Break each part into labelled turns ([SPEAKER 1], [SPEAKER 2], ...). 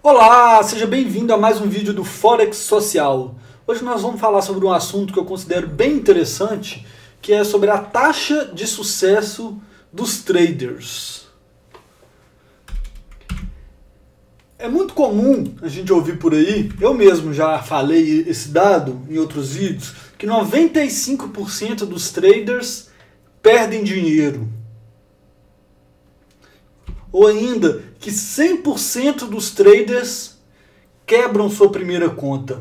[SPEAKER 1] Olá, seja bem-vindo a mais um vídeo do Forex Social. Hoje nós vamos falar sobre um assunto que eu considero bem interessante, que é sobre a taxa de sucesso dos traders. É muito comum a gente ouvir por aí, eu mesmo já falei esse dado em outros vídeos, que 95% dos traders perdem dinheiro. Ou ainda que 100% dos traders quebram sua primeira conta.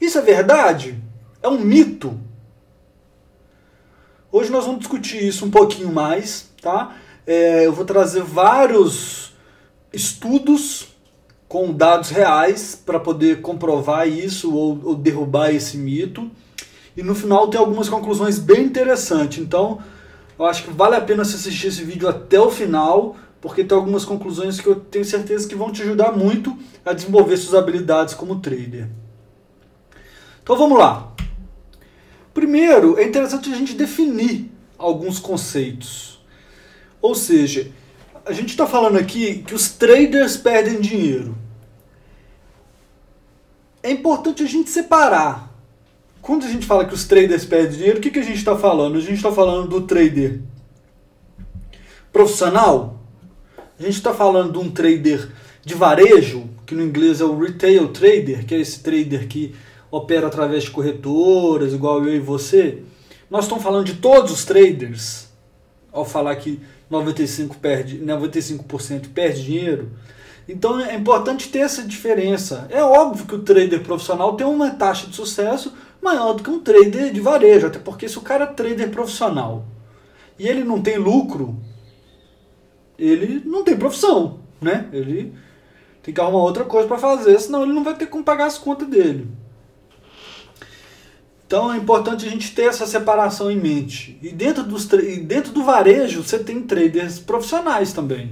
[SPEAKER 1] Isso é verdade? É um mito? Hoje nós vamos discutir isso um pouquinho mais, tá? Eu vou trazer vários estudos com dados reais para poder comprovar isso ou derrubar esse mito. E no final tem algumas conclusões bem interessantes. Então, eu acho que vale a pena você assistir esse vídeo até o final, porque tem algumas conclusões que eu tenho certeza que vão te ajudar muito a desenvolver suas habilidades como trader. Então vamos lá. Primeiro, é interessante a gente definir alguns conceitos. Ou seja, a gente está falando aqui que os traders perdem dinheiro. É importante a gente separar. Quando a gente fala que os traders perdem dinheiro, o que a gente está falando? A gente está falando do trader profissional? A gente está falando de um trader de varejo, que no inglês é o retail trader, que é esse trader que opera através de corretoras, igual eu e você. Nós estamos falando de todos os traders, ao falar que 95% perde dinheiro. Então é importante ter essa diferença. É óbvio que o trader profissional tem uma taxa de sucesso maior do que um trader de varejo, até porque se o cara é trader profissional e ele não tem lucro, ele não tem profissão, né? Ele tem que arrumar outra coisa para fazer, senão ele não vai ter como pagar as contas dele. Então é importante a gente ter essa separação em mente. E dentro do varejo você tem traders profissionais também.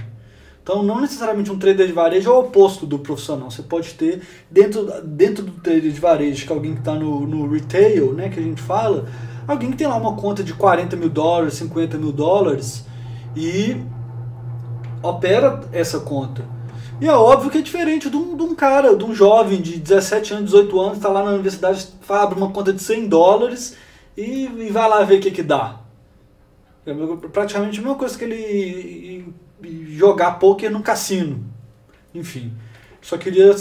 [SPEAKER 1] Então não necessariamente um trader de varejo é o oposto do profissional. Você pode ter dentro do trader de varejo, que é alguém que está no retail, né, que a gente fala, alguém que tem lá uma conta de $40 mil, $50 mil e opera essa conta. E é óbvio que é diferente de um cara, de um jovem de 17 anos, 18 anos, está lá na universidade, abre uma conta de $100 e vai lá ver o que dá. É praticamente a mesma coisa que ele jogar poker no cassino. Enfim, só queria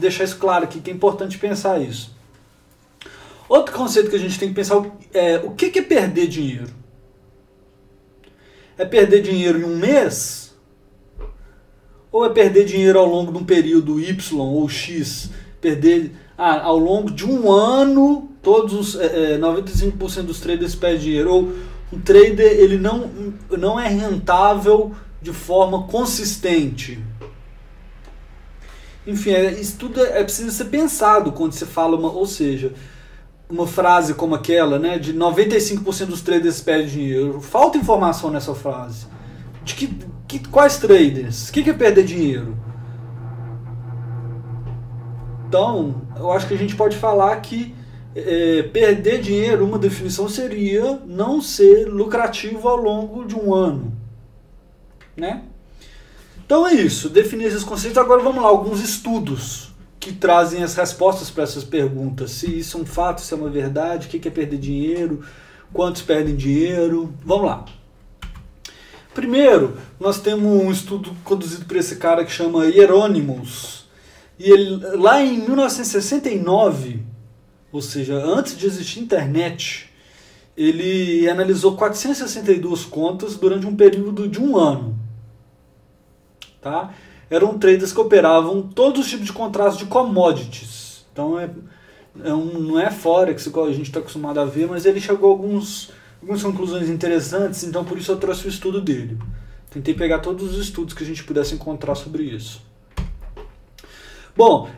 [SPEAKER 1] deixar isso claro aqui, que é importante pensar isso. Outro conceito que a gente tem que pensar é o que é perder dinheiro. É perder dinheiro em um mês? Ou é perder dinheiro ao longo de um período Y ou X? Perder ao longo de um ano, todos 95% dos traders perdem dinheiro. Ou um trader ele não é rentável de forma consistente. Enfim, isso tudo precisa ser pensado quando você fala, ou seja, uma frase como aquela, né, de 95% dos traders perdem dinheiro. Falta informação nessa frase. Quais traders? O que é perder dinheiro? Então, eu acho que a gente pode falar que perder dinheiro, uma definição seria não ser lucrativo ao longo de um ano. Né? Então é isso, definir esses conceitos. Agora vamos lá, alguns estudos que trazem as respostas para essas perguntas. Se isso é um fato, se é uma verdade, o que é perder dinheiro, quantos perdem dinheiro. Vamos lá. Primeiro, nós temos um estudo conduzido por esse cara que chama Hieronymus. E ele, lá em 1969, ou seja, antes de existir internet, ele analisou 462 contas durante um período de um ano. Tá? Eram traders que operavam todos os tipos de contratos de commodities. Então não é Forex igual a gente está acostumado a ver, mas ele chegou a algumas conclusões interessantes, então por isso eu trouxe o estudo dele. Tentei pegar todos os estudos que a gente pudesse encontrar sobre isso. Bom,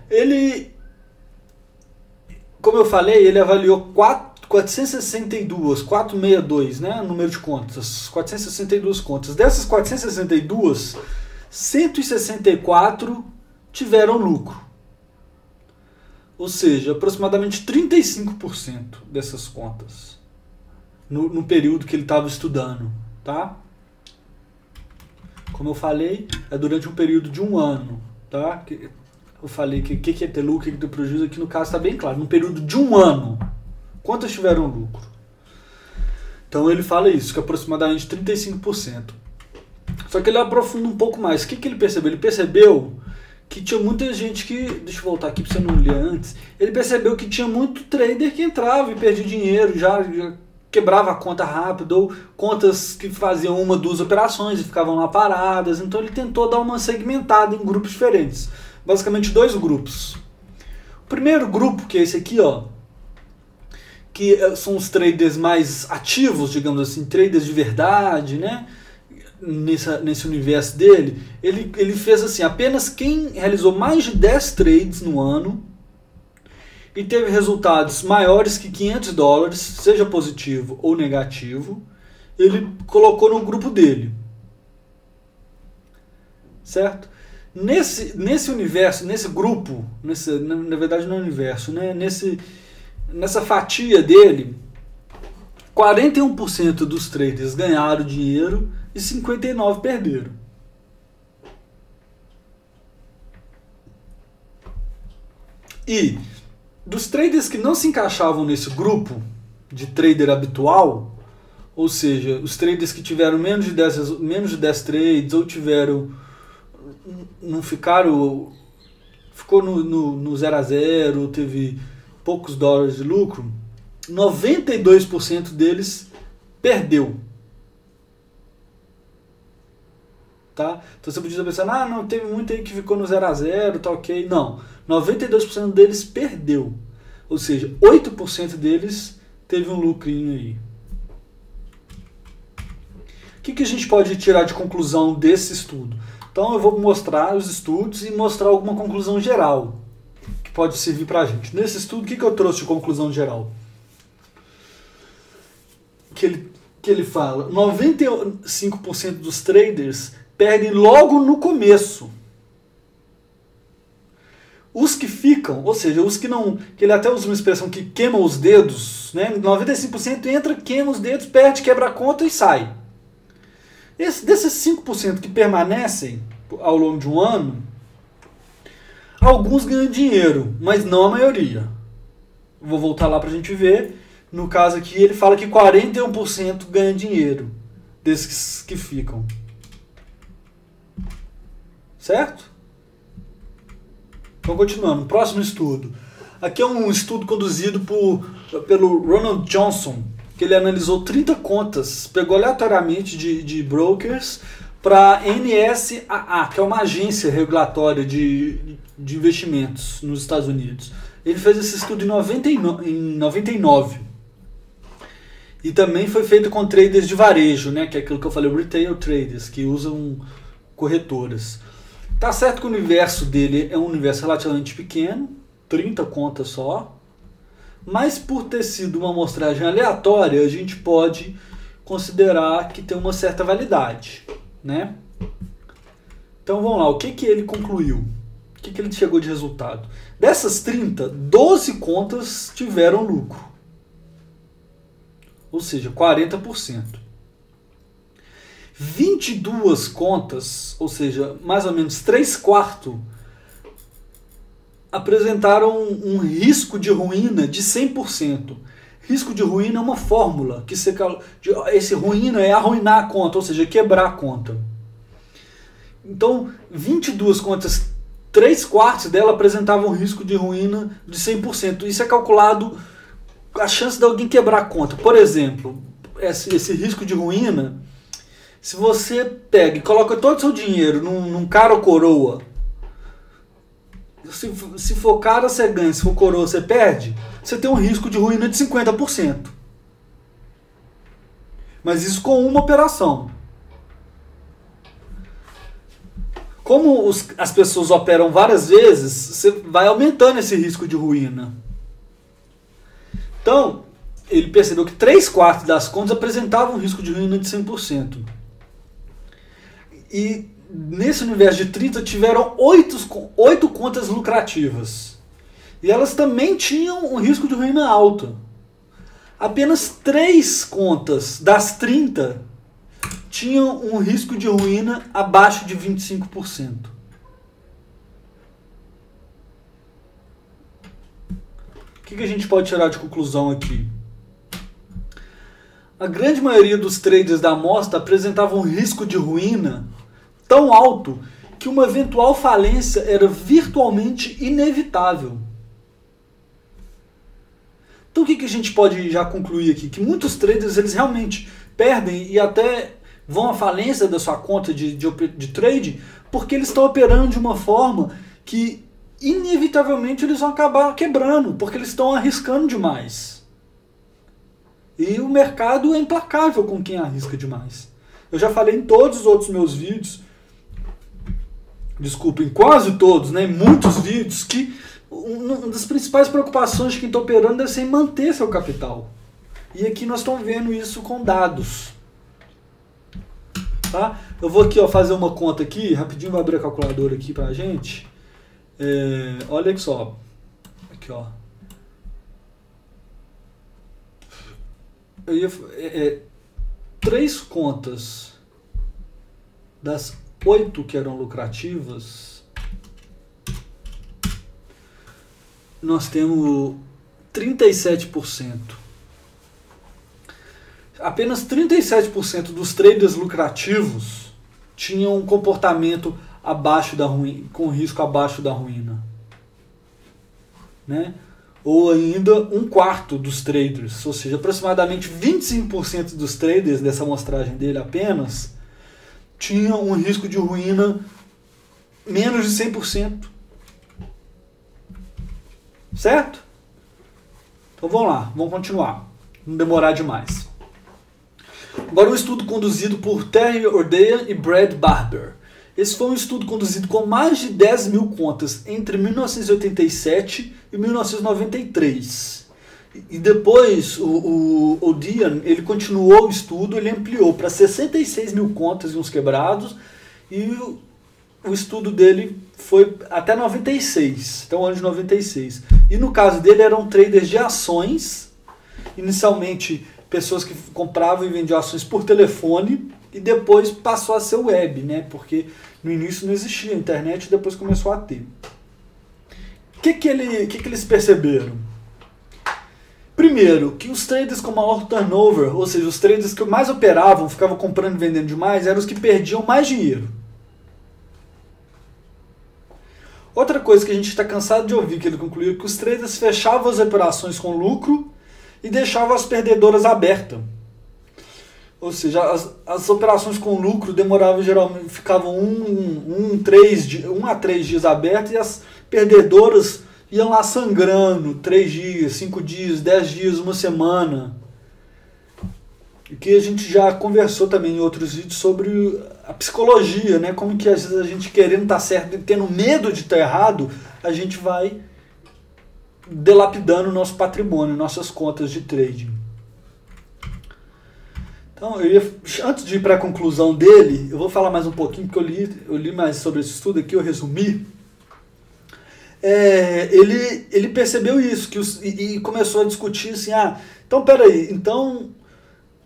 [SPEAKER 1] como eu falei, ele avaliou 462, né, o número de contas, 462 contas. Dessas 462, 164 tiveram lucro. Ou seja, aproximadamente 35% dessas contas. No período que ele estava estudando, tá? Como eu falei, é durante um período de um ano, tá? eu falei que é ter lucro, o que é ter prejuízo, aqui no caso está bem claro. Num período de um ano, quantas tiveram lucro? Então ele fala isso, que é aproximadamente 35%. Só que ele aprofunda um pouco mais. O que ele percebeu? Ele percebeu que tinha muita gente que... Deixa eu voltar aqui para você não ler antes. Ele percebeu que tinha muito trader que entrava e perdia dinheiro, já quebrava a conta rápido, ou contas que faziam uma, duas operações e ficavam lá paradas. Então ele tentou dar uma segmentada em grupos diferentes. Basicamente 2 grupos. O primeiro grupo, que é esse aqui, ó, que são os traders mais ativos, digamos assim, traders de verdade, né? Nesse universo dele, ele fez assim, apenas quem realizou mais de 10 trades no ano e teve resultados maiores que $500, seja positivo ou negativo, ele colocou no grupo dele. Certo? Nesse universo, nesse grupo, na verdade não é universo, né? Nessa fatia dele, 41% dos traders ganharam dinheiro e 59% perderam. E dos traders que não se encaixavam nesse grupo de trader habitual, ou seja, os traders que tiveram menos de 10 trades ou não ficaram, ficou no 0 a 0, teve poucos dólares de lucro, 92% deles perdeu. Tá? Então você podia pensar, não, teve muito aí que ficou no 0 a 0, tá ok. Não, 92% deles perdeu. Ou seja, 8% deles teve um lucrinho aí. O que a gente pode tirar de conclusão desse estudo? Então eu vou mostrar os estudos e mostrar alguma conclusão geral que pode servir pra gente. Nesse estudo, o que eu trouxe de conclusão geral? Que ele fala, 95% dos traders perdem logo no começo. Os que ficam, ou seja, os que não... que ele até usa uma expressão que queima os dedos, né? 95% entra, queima os dedos, perde, quebra a conta e sai. Desses 5% que permanecem ao longo de um ano, alguns ganham dinheiro, mas não a maioria. Vou voltar lá para a gente ver. No caso aqui, ele fala que 41% ganha dinheiro desses que ficam. Certo? Então, continuando. Próximo estudo. Aqui é um estudo conduzido pelo Ronald Johnson, que ele analisou 30 contas, pegou aleatoriamente de brokers para NSAA, que é uma agência regulatória de investimentos nos Estados Unidos. Ele fez esse estudo em 99. E também foi feito com traders de varejo, né, que é aquilo que eu falei, retail traders, que usam corretoras. Tá certo que o universo dele é um universo relativamente pequeno, 30 contas só, mas por ter sido uma amostragem aleatória, a gente pode considerar que tem uma certa validade, né? Então vamos lá, o que ele concluiu? O que ele chegou de resultado? Dessas 30, 12 contas tiveram lucro. Ou seja, 40%. 22 contas, ou seja, mais ou menos 3/4, apresentaram um risco de ruína de 100%. Risco de ruína é uma fórmula, que esse ruína é arruinar a conta, ou seja, quebrar a conta. Então, 22 contas, 3/4 dela apresentavam um risco de ruína de 100%. Isso é calculado a chance de alguém quebrar a conta. Por exemplo, esse risco de ruína, se você pega e coloca todo o seu dinheiro num cara ou coroa, se for cara você ganha, se for coroa você perde, você tem um risco de ruína de 50%. Mas isso com uma operação. Como as pessoas operam várias vezes, você vai aumentando esse risco de ruína. Então, ele percebeu que 3/4 das contas apresentavam um risco de ruína de 100%. E nesse universo de 30 tiveram 8 contas lucrativas. E elas também tinham um risco de ruína alto. Apenas 3 contas das 30 tinham um risco de ruína abaixo de 25%. que a gente pode tirar de conclusão aqui? A grande maioria dos traders da amostra apresentavam um risco de ruína tão alto que uma eventual falência era virtualmente inevitável. Então o que a gente pode já concluir aqui? Que muitos traders eles realmente perdem e até vão à falência da sua conta de trade porque eles estão operando de uma forma que inevitavelmente eles vão acabar quebrando, porque eles estão arriscando demais. E o mercado é implacável com quem arrisca demais. Eu já falei em todos os outros meus vídeos, desculpem, quase todos, né, muitos vídeos, que uma das principais preocupações de quem está operando é ser manter seu capital. E aqui nós estamos vendo isso com dados. Tá? Eu vou aqui fazer uma conta aqui, rapidinho, vou abrir a calculadora aqui pra gente. Olha só. Aqui, ó. Eu ia, 3 contas das 8 que eram lucrativas, nós temos 37%. Apenas 37% dos traders lucrativos tinham um comportamento abaixo da ruína, com risco abaixo da ruína, né? Ou ainda 1/4 dos traders, ou seja, aproximadamente 25% dos traders dessa amostragem dele apenas tinham um risco de ruína menos de 100%. Certo? Então vamos lá, vamos continuar, não demorar demais. Agora um estudo conduzido por Terry Ordeia e Brad Barber. Esse foi um estudo conduzido com mais de 10 mil contas entre 1987 e 1993. E depois o Dian, ele continuou o estudo, ele ampliou para 66 mil contas e uns quebrados, e o estudo dele foi até 96, até o ano de 96. E no caso dele eram traders de ações, inicialmente pessoas que compravam e vendiam ações por telefone, e depois passou a ser web, né? Porque no início não existia a internet e depois começou a ter. O que eles perceberam? Primeiro, que os traders com maior turnover, ou seja, os traders que mais operavam, ficavam comprando e vendendo demais, eram os que perdiam mais dinheiro. Outra coisa que a gente está cansado de ouvir, que ele concluiu, é que os traders fechavam as operações com lucro e deixavam as perdedoras abertas. Ou seja, as operações com lucro demoravam, geralmente ficavam 1 a 3 dias abertas, e as perdedoras iam lá sangrando 3 dias, 5 dias, 10 dias, uma semana. E que a gente já conversou também em outros vídeos sobre a psicologia, né? Como que às vezes a gente querendo estar certo e tendo medo de estar errado, a gente vai dilapidando o nosso patrimônio, nossas contas de trading. Então, antes de ir para a conclusão dele, eu vou falar mais um pouquinho, porque eu li mais sobre esse estudo aqui, eu resumi. Ele percebeu isso e começou a discutir assim, então peraí, então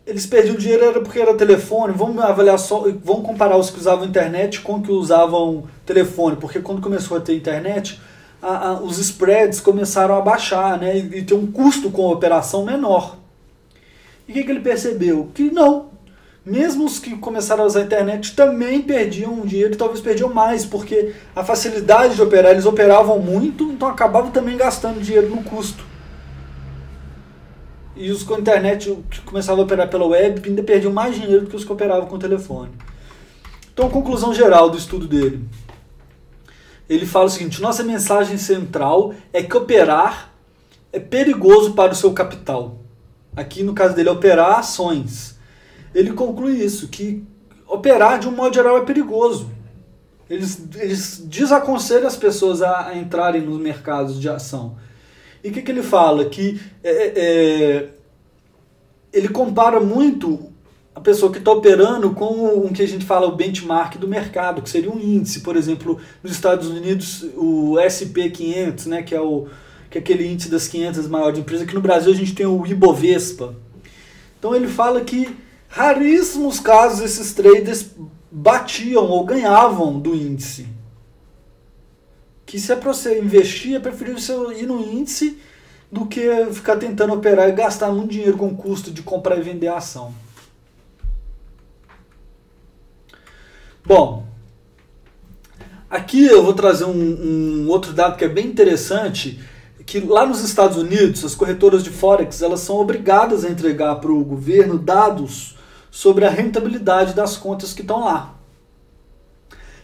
[SPEAKER 1] eles perdiam dinheiro era porque era telefone, vamos avaliar só, vamos comparar os que usavam internet com os que usavam telefone, porque quando começou a ter internet, os spreads começaram a baixar, né, e ter um custo com a operação menor. E o que ele percebeu? Que não. Mesmo os que começaram a usar a internet também perdiam dinheiro e talvez perdiam mais, porque a facilidade de operar, eles operavam muito, então acabavam também gastando dinheiro no custo. E os com a internet que começavam a operar pela web ainda perdiam mais dinheiro do que os que operavam com o telefone. Então, conclusão geral do estudo dele. Ele fala o seguinte: nossa mensagem central é que operar é perigoso para o seu capital. Aqui no caso dele é operar ações. Ele conclui isso, que operar de um modo geral é perigoso. Eles desaconselham as pessoas a entrarem nos mercados de ação. E o que ele fala? Que ele compara muito a pessoa que está operando com o que a gente fala o benchmark do mercado, que seria um índice. Por exemplo, nos Estados Unidos, o S&P 500, né, que é aquele índice das 500 maiores empresas. Aqui no Brasil a gente tem o Ibovespa. Então ele fala que raríssimos casos esses traders batiam ou ganhavam do índice. Que se é para você investir, é preferível você ir no índice do que ficar tentando operar e gastar muito dinheiro com o custo de comprar e vender a ação. Bom, aqui eu vou trazer um outro dado que é bem interessante, que lá nos Estados Unidos, as corretoras de Forex, elas são obrigadas a entregar para o governo dados sobre a rentabilidade das contas que estão lá.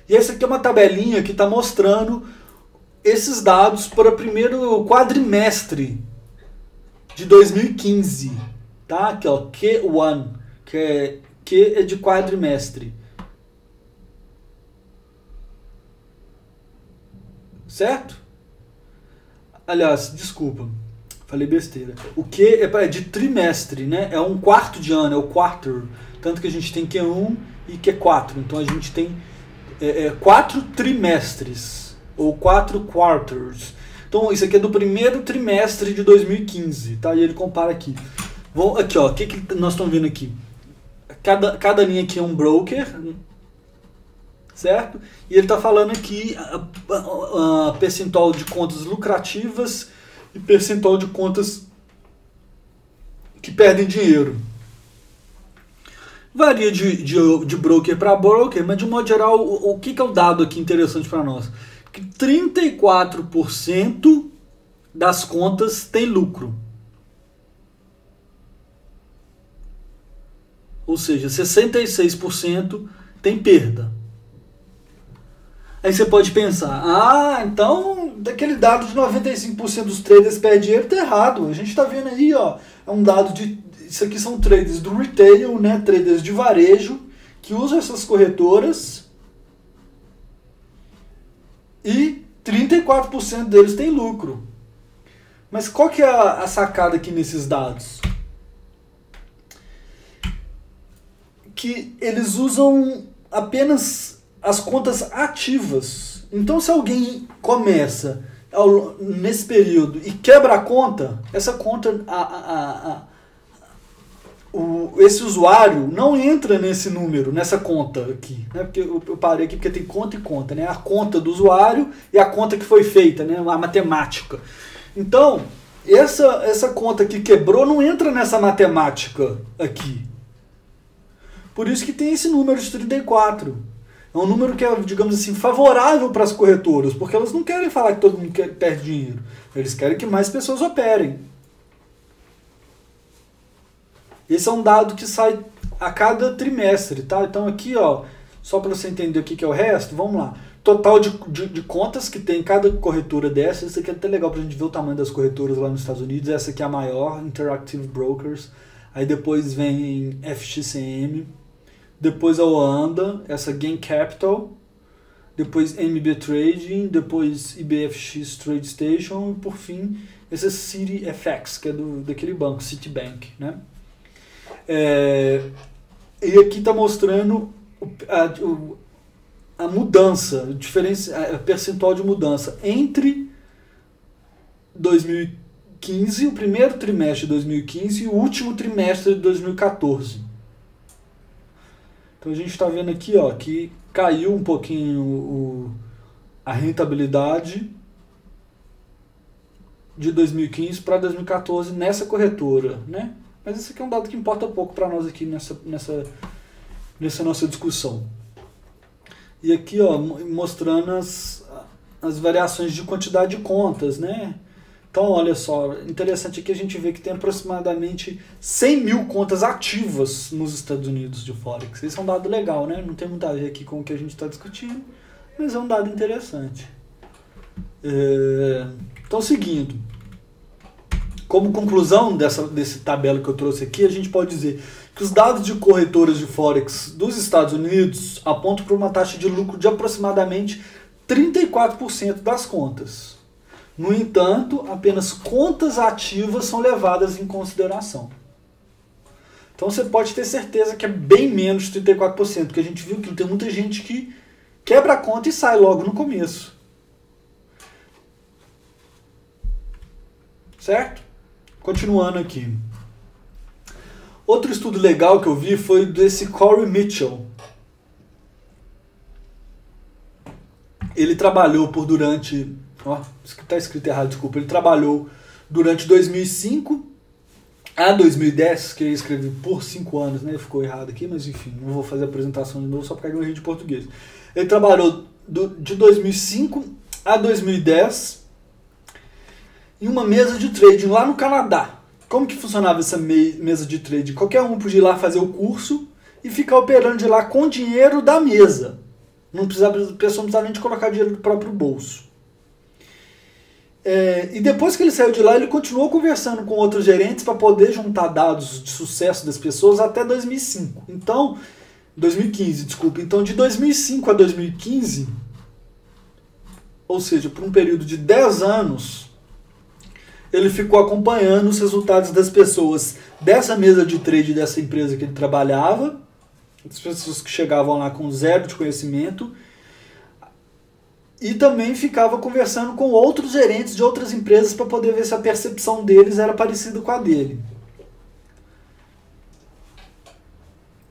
[SPEAKER 1] E essa aqui é uma tabelinha que está mostrando esses dados para o primeiro quadrimestre de 2015. Tá? Aqui, ó, Q1, que é de quadrimestre. Certo? Aliás, desculpa, falei besteira. O Q é de trimestre, né? É um quarto de ano, é o quarter. Tanto que a gente tem Q1 e Q4. Então a gente tem 4 trimestres, ou 4 quarters. Então isso aqui é do primeiro trimestre de 2015, tá? E ele compara aqui. Aqui, ó, o que nós estamos vendo aqui? Cada linha aqui é um broker, certo? E ele está falando aqui a percentual de contas lucrativas e percentual de contas que perdem dinheiro. Varia de broker para broker, mas de um modo geral, o que é o dado aqui interessante para nós? Que 34% das contas tem lucro. Ou seja, 66% tem perda. Aí você pode pensar, então daquele dado de 95% dos traders perdem dinheiro, tá errado. A gente está vendo aí, ó, é um dado isso aqui são traders do retail, né, traders de varejo, que usam essas corretoras e 34% deles tem lucro. Mas qual que é a sacada aqui nesses dados? Que eles usam apenas as contas ativas. Então, se alguém começa nesse período e quebra a conta, essa conta, esse usuário não entra nesse número, nessa conta aqui, né? Porque eu parei aqui porque tem conta e conta, né? A conta do usuário e a conta que foi feita, né? A matemática. Então, essa conta que quebrou não entra nessa matemática aqui. Por isso que tem esse número de 34. É um número que é, digamos assim, favorável para as corretoras, porque elas não querem falar que todo mundo perde dinheiro. Eles querem que mais pessoas operem. Esse é um dado que sai a cada trimestre, tá? Então aqui, ó, só para você entender o que é o resto, vamos lá. Total de contas que tem cada corretora dessa. Isso aqui é até legal para a gente ver o tamanho das corretoras lá nos Estados Unidos. Essa aqui é a maior, Interactive Brokers. Aí depois vem FXCM. Depois a Oanda, essa Gain Capital, depois MB Trading, depois IBFX Trade Station e por fim essa CitiFX, que é daquele banco, Citibank, né? E aqui está mostrando a mudança, a percentual de mudança entre 2015, o primeiro trimestre de 2015 e o último trimestre de 2014. Então a gente está vendo aqui, ó, que caiu um pouquinho a rentabilidade de 2015 para 2014 nessa corretora, né? Mas esse aqui é um dado que importa pouco para nós aqui nessa nossa discussão. E aqui, ó, mostrando as variações de quantidade de contas, né? Então, olha só, interessante aqui a gente vê que tem aproximadamente 100 mil contas ativas nos Estados Unidos de Forex. Esse é um dado legal, né? Não tem muito a ver aqui com o que a gente está discutindo, mas é um dado interessante. Então, seguindo, como conclusão desse tabela que eu trouxe aqui, a gente pode dizer que os dados de corretoras de Forex dos Estados Unidos apontam para uma taxa de lucro de aproximadamente 34% das contas. No entanto, apenas contas ativas são levadas em consideração. Então você pode ter certeza que é bem menos de 34%, porque a gente viu que tem muita gente que quebra a conta e sai logo no começo. Certo? Continuando aqui. Outro estudo legal que eu vi foi desse Corey Mitchell. Ele trabalhou durante... Ó, está escrito errado, desculpa. Ele trabalhou durante 2005 a 2010, que eu escrevi por 5 anos, né? Ficou errado aqui, mas enfim, não vou fazer a apresentação de novo só porque eu errei de português. Ele trabalhou de 2005 a 2010 em uma mesa de trading lá no Canadá. Como que funcionava essa mesa de trading? Qualquer um podia ir lá fazer o curso e ficar operando de lá com dinheiro da mesa. Não precisava, a pessoa não precisava nem de colocar dinheiro do próprio bolso. E depois que ele saiu de lá, ele continuou conversando com outros gerentes para poder juntar dados de sucesso das pessoas até 2005. Então, 2015, desculpa. Então, de 2005 a 2015, ou seja, por um período de 10 anos, ele ficou acompanhando os resultados das pessoas dessa mesa de trade dessa empresa que ele trabalhava, as pessoas que chegavam lá com zero de conhecimento, e também ficava conversando com outros gerentes de outras empresas para poder ver se a percepção deles era parecida com a dele.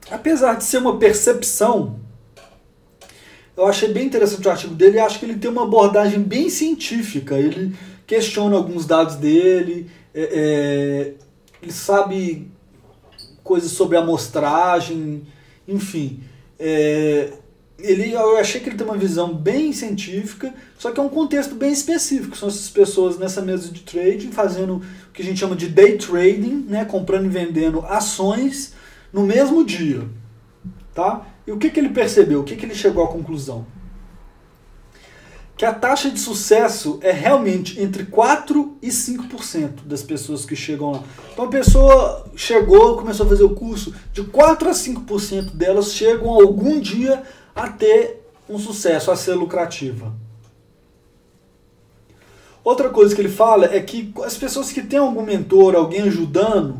[SPEAKER 1] Apesar de ser uma percepção, eu achei bem interessante o artigo dele e acho que ele tem uma abordagem bem científica. Ele questiona alguns dados dele, ele sabe coisas sobre amostragem, enfim. Eu achei que ele tem uma visão bem científica, só que é um contexto bem específico. São essas pessoas nessa mesa de trading fazendo o que a gente chama de day trading, né, comprando e vendendo ações no mesmo dia. Tá? E o que ele percebeu? O que ele chegou à conclusão? Que a taxa de sucesso é realmente entre 4% e 5% das pessoas que chegam lá. Então a pessoa chegou, começou a fazer o curso, de 4% a 5% delas chegam algum dia a ter um sucesso, a ser lucrativa. Outra coisa que ele fala é que as pessoas que têm algum mentor, alguém ajudando,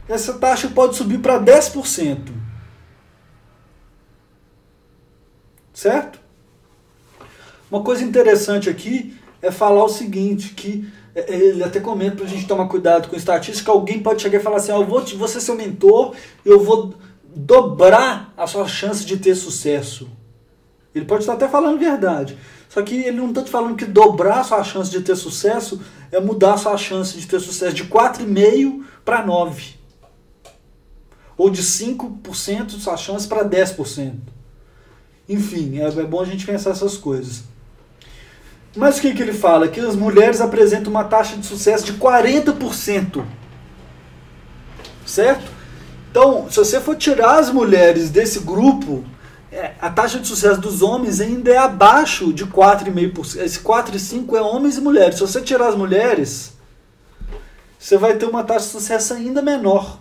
[SPEAKER 1] essa taxa pode subir para 10%. Certo? Uma coisa interessante aqui é falar o seguinte, que ele até comenta para a gente tomar cuidado com estatística, alguém pode chegar e falar assim, eu vou ser seu mentor, eu vou dobrar a sua chance de ter sucesso. Ele pode estar até falando verdade, só que ele não está te falando que dobrar a sua chance de ter sucesso é mudar a sua chance de ter sucesso de 4,5% para 9%. Ou de 5% de sua chance para 10%. Enfim, é bom a gente pensar essas coisas. Mas o que ele fala? Que as mulheres apresentam uma taxa de sucesso de 40%. Certo? Então, se você for tirar as mulheres desse grupo, a taxa de sucesso dos homens ainda é abaixo de 4,5%. Esse 4 e 5 é homens e mulheres. Se você tirar as mulheres, você vai ter uma taxa de sucesso ainda menor.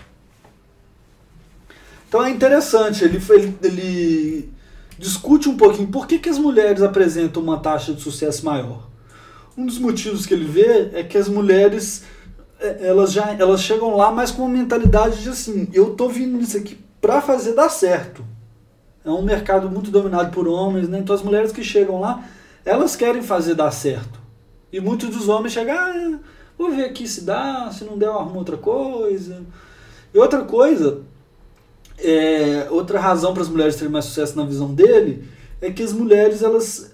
[SPEAKER 1] Então é interessante, ele discute um pouquinho por que as mulheres apresentam uma taxa de sucesso maior. Um dos motivos que ele vê é que as mulheres elas chegam lá mais com uma mentalidade de assim, eu tô vindo nisso aqui para fazer dar certo. É um mercado muito dominado por homens, né? Então as mulheres que chegam lá, elas querem fazer dar certo. E muitos dos homens chegam, vou ver aqui se dá, se não der eu arrumo outra coisa. E outra coisa, outra razão para as mulheres terem mais sucesso na visão dele, é que as mulheres elas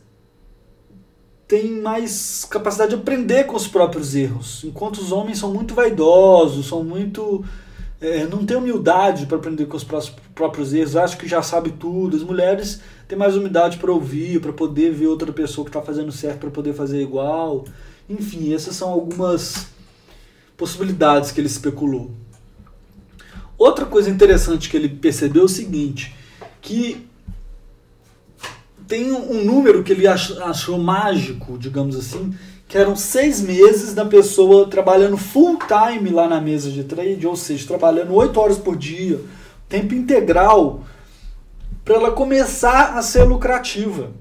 [SPEAKER 1] têm mais capacidade de aprender com os próprios erros, enquanto os homens são muito vaidosos, são muito não têm humildade para aprender com os próprios erros, acham que já sabe tudo. As mulheres têm mais humildade para ouvir, para poder ver outra pessoa que está fazendo certo para poder fazer igual. Enfim, essas são algumas possibilidades que ele especulou. Outra coisa interessante que ele percebeu é o seguinte, que tem um número que ele achou mágico, digamos assim, que eram 6 meses da pessoa trabalhando full time lá na mesa de trade, ou seja, trabalhando 8 horas por dia, tempo integral, para ela começar a ser lucrativa.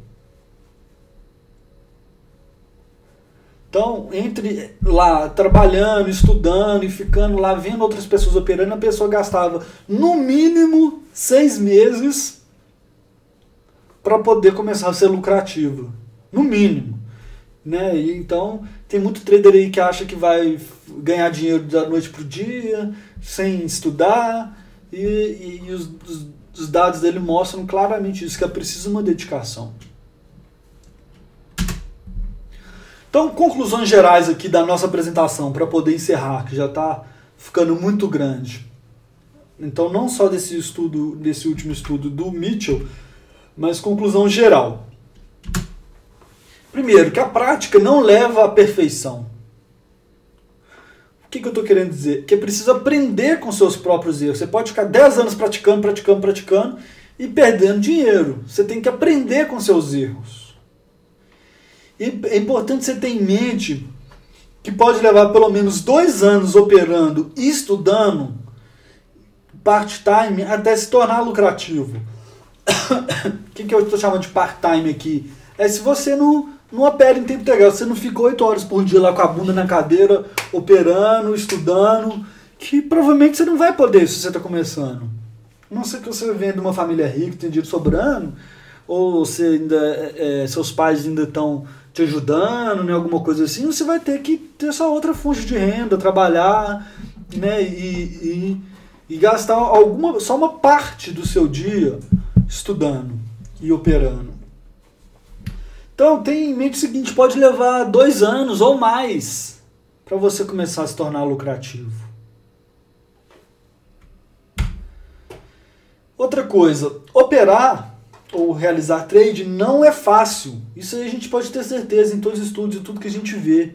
[SPEAKER 1] Então, entre lá trabalhando, estudando e ficando lá vendo outras pessoas operando, a pessoa gastava no mínimo 6 meses para poder começar a ser lucrativa. No mínimo. Né? E então, tem muito trader aí que acha que vai ganhar dinheiro da noite para o dia, sem estudar, e os dados dele mostram claramente isso, que é preciso uma dedicação. Então, conclusões gerais aqui da nossa apresentação, para poder encerrar, que já está ficando muito grande. Então, não só desse último estudo do Mitchell, mas conclusão geral. Primeiro, que a prática não leva à perfeição. O que eu estou querendo dizer? Que é preciso aprender com seus próprios erros. Você pode ficar 10 anos praticando e perdendo dinheiro. Você tem que aprender com seus erros. E é importante você ter em mente que pode levar pelo menos 2 anos operando e estudando part-time até se tornar lucrativo. O que eu estou chamando de part-time aqui? É se você não opera em tempo integral, você não fica 8 horas por dia lá com a bunda na cadeira, operando, estudando, que provavelmente você não vai poder se você está começando. A não ser que você venha de uma família rica, tem dinheiro sobrando, ou você ainda, seus pais ainda estão te ajudando, né, alguma coisa assim, você vai ter que ter só outra fonte de renda, trabalhar, né, e gastar só uma parte do seu dia estudando e operando. Então, tenha em mente o seguinte, pode levar 2 anos ou mais para você começar a se tornar lucrativo. Outra coisa, operar ou realizar trade não é fácil. Isso aí a gente pode ter certeza em todos os estudos e tudo que a gente vê.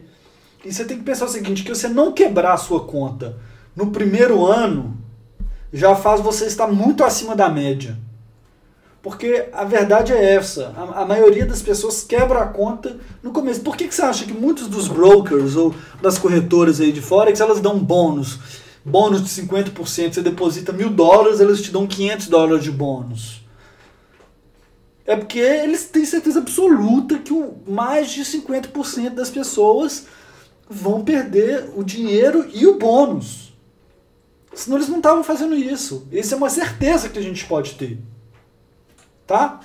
[SPEAKER 1] E você tem que pensar o seguinte, que você não quebrar a sua conta no primeiro ano já faz você estar muito acima da média. Porque a verdade é essa, a maioria das pessoas quebra a conta no começo. Por que você acha que muitos dos brokers ou das corretoras aí de Forex, elas dão bônus de 50%, você deposita $1.000, elas te dão $500 de bônus? É porque eles têm certeza absoluta que mais de 50% das pessoas vão perder o dinheiro e o bônus. Senão eles não estavam fazendo isso. Isso é uma certeza que a gente pode ter. Tá?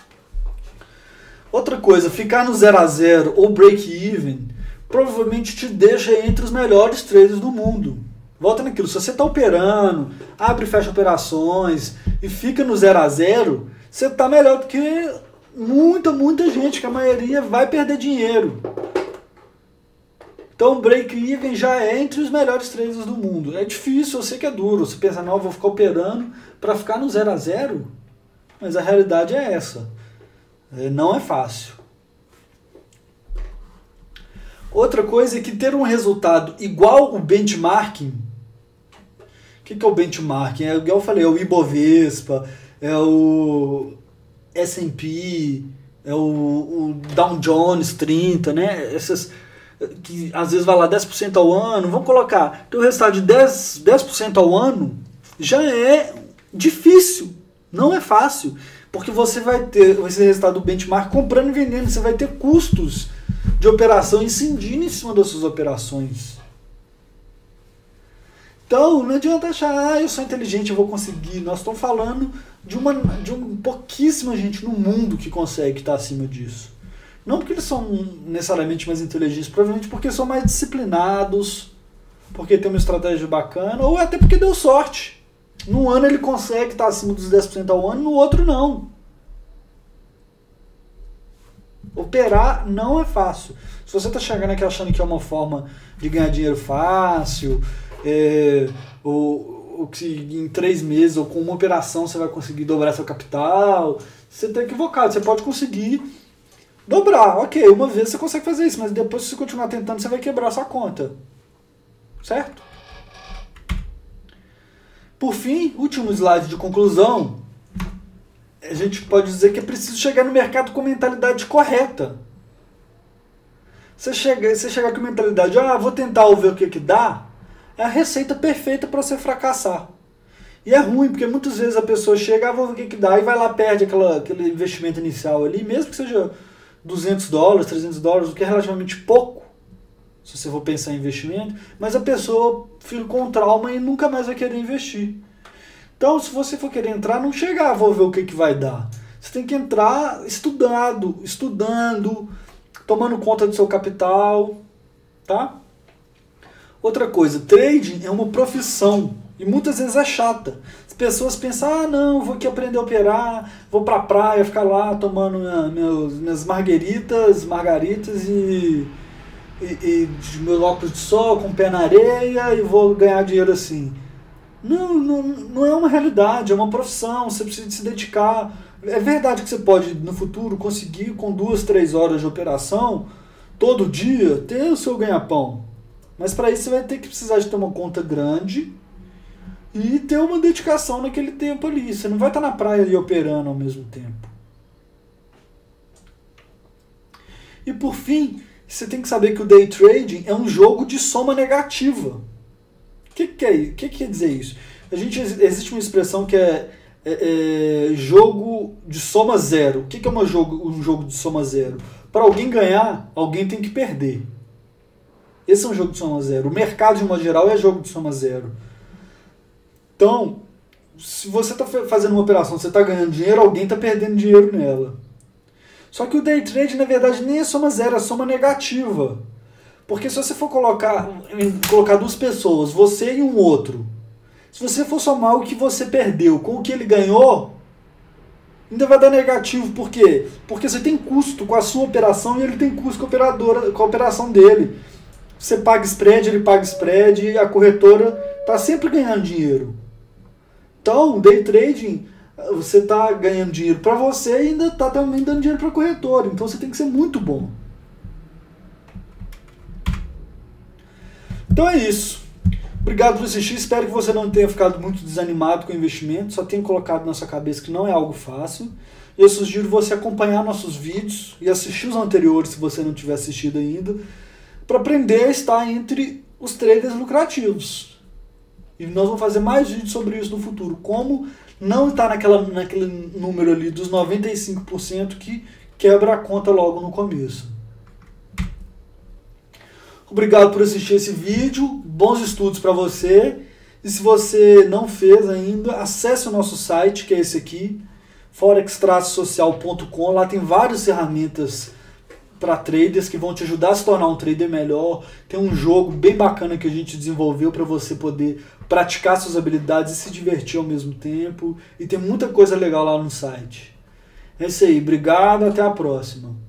[SPEAKER 1] Outra coisa, ficar no 0 a 0 ou break-even provavelmente te deixa entre os melhores traders do mundo. Volta naquilo, se você está operando, abre e fecha operações e fica no 0 a 0, você está melhor do que muita gente, que a maioria vai perder dinheiro. Então break-even já é entre os melhores traders do mundo. É difícil, eu sei que é duro. Você pensa, não, eu vou ficar operando para ficar no 0 a 0? Mas a realidade é essa. Não é fácil. Outra coisa é que ter um resultado igual o benchmarking. O que é o benchmarking? É, igual eu falei, é o Ibovespa, é o S&P, é o Dow Jones 30, né? Essas que às vezes vai lá 10% ao ano. Vamos colocar, ter um resultado de 10% ao ano já é difícil. Não é fácil, porque você vai ter esse resultado do benchmark comprando e vendendo, você vai ter custos de operação incidindo em cima das suas operações. Então, não adianta achar, eu sou inteligente, eu vou conseguir. Nós estamos falando de pouquíssima gente no mundo que consegue estar acima disso. Não porque eles são necessariamente mais inteligentes, provavelmente porque são mais disciplinados, porque tem uma estratégia bacana, ou até porque deu sorte. Num ano ele consegue estar acima dos 10% ao ano, no outro não. Operar não é fácil. Se você está chegando aqui achando que é uma forma de ganhar dinheiro fácil, ou que em 3 meses ou com uma operação você vai conseguir dobrar seu capital, você está equivocado. Você pode conseguir dobrar. Ok, uma vez você consegue fazer isso, mas depois se você continuar tentando, você vai quebrar sua conta. Certo? Por fim, último slide de conclusão, a gente pode dizer que é preciso chegar no mercado com a mentalidade correta. Você chegar com a mentalidade, vou tentar ver o que dá, é a receita perfeita para você fracassar. E é ruim, porque muitas vezes a pessoa chega, vou ver o que dá, e vai lá, perde aquele investimento inicial ali, mesmo que seja $200, $300, o que é relativamente pouco, se você for pensar em investimento, mas a pessoa fica com trauma e nunca mais vai querer investir. Então, se você for querer entrar, não chega, vou ver o que vai dar. Você tem que entrar estudando, tomando conta do seu capital, tá? Outra coisa, trading é uma profissão e muitas vezes é chata. As pessoas pensam, não, vou aqui aprender a operar, vou pra praia, ficar lá tomando minhas margaritas de meu óculos de sol, com o pé na areia e vou ganhar dinheiro assim. Não é uma realidade, é uma profissão, você precisa se dedicar. É verdade que você pode, no futuro, conseguir com 2, 3 horas de operação, todo dia, ter o seu ganha-pão. Mas para isso você vai ter que precisar de ter uma conta grande e ter uma dedicação naquele tempo ali. Você não vai estar na praia ali operando ao mesmo tempo. E por fim, você tem que saber que o day trading é um jogo de soma negativa. O que quer dizer isso? Existe uma expressão que é jogo de soma zero. O que é um jogo de soma zero? Para alguém ganhar, alguém tem que perder. Esse é um jogo de soma zero. O mercado, de modo geral, é jogo de soma zero. Então, se você está fazendo uma operação, você está ganhando dinheiro, alguém está perdendo dinheiro nela. Só que o day trade, na verdade, nem é soma zero, é soma negativa. Porque se você for colocar 2 pessoas, você e um outro, se você for somar o que você perdeu com o que ele ganhou, ainda vai dar negativo. Por quê? Porque você tem custo com a sua operação e ele tem custo com a operação dele. Você paga spread, ele paga spread e a corretora está sempre ganhando dinheiro. Então, day trading, você está ganhando dinheiro para você e ainda está também dando dinheiro para a corretora. Então você tem que ser muito bom. Então é isso. Obrigado por assistir. Espero que você não tenha ficado muito desanimado com o investimento. Só tenha colocado na sua cabeça que não é algo fácil. Eu sugiro você acompanhar nossos vídeos e assistir os anteriores, se você não tiver assistido ainda, para aprender a estar entre os traders lucrativos. E nós vamos fazer mais vídeos sobre isso no futuro. Como não estar naquele número ali dos 95% que quebra a conta logo no começo. Obrigado por assistir esse vídeo. Bons estudos para você. E se você não fez ainda, acesse o nosso site, que é esse aqui, forex-social.com. Lá tem várias ferramentas para traders que vão te ajudar a se tornar um trader melhor. Tem um jogo bem bacana que a gente desenvolveu para você poder praticar suas habilidades e se divertir ao mesmo tempo. E tem muita coisa legal lá no site. É isso aí. Obrigado. Até a próxima.